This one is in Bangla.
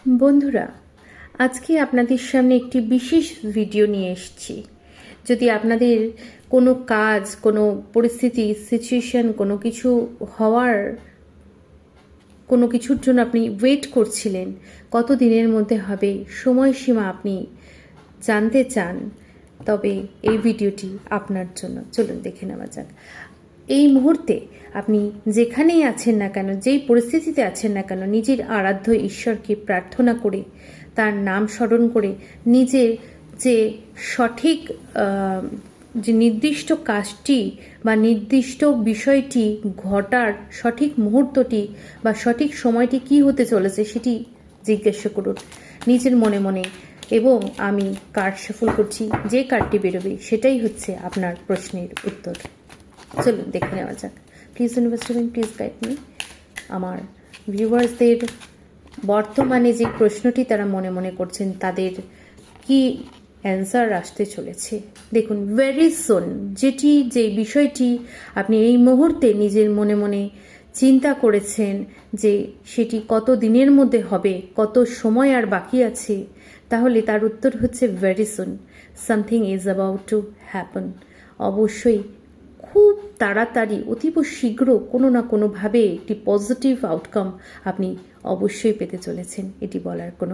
বন্ধুরা, আজকে আপনাদের সামনে একটি বিশেষ ভিডিও নিয়ে এসেছি। যদি আপনাদের কোনো কাজ, কোনো পরিস্থিতি, সিচুয়েশন, কোনো কিছু হওয়ার, কোনো কিছুর জন্য আপনি ওয়েট করছিলেন, কত দিনের মধ্যে হবে, সময়সীমা আপনি জানতে চান, তবে এই ভিডিওটি আপনার জন্য। চলুন দেখে নেওয়া যাক। এই মুহূর্তে আপনি যেখানেই আছেন না কেন, যেই পরিস্থিতিতে আছেন না কেন, নিজের আরাধ্য ঈশ্বরকে প্রার্থনা করে, তার নাম স্মরণ করে, নিজের যে সঠিক যে নির্দিষ্ট কাজটি বা নির্দিষ্ট বিষয়টি ঘটার সঠিক মুহূর্তটি বা সঠিক সময়টি কি হতে চলেছে সেটি জিজ্ঞাসা করুন নিজের মনে মনে। এবং আমি কার্ড শাফল করছি, যে কার্ডটি বেরোবে সেটাই হচ্ছে আপনার প্রশ্নের উত্তর। চলুন দেখে নেওয়া যাক। Please universe please guide me. আমার ভিউয়ার্সদের বর্তমানে যে প্রশ্নটি তারা মনে মনে করছেন, তাদের কি অ্যান্সার আসতে চলেছে দেখুন। ভেরি সুন, যে বিষয়টি আপনি এই মুহূর্তে নিজের মনে মনে চিন্তা করেছেন যে সেটি কত দিনের মধ্যে হবে, কত সময় আর বাকি আছে, তাহলে তার উত্তর হচ্ছে very soon. Something is about to happen. অবশ্যই খুব তাড়াতাড়ি, অতীব শীঘ্র কোনো না কোনোভাবে একটি পজিটিভ আউটকাম আপনি অবশ্যই পেতে চলেছেন। এটি বলার কোনো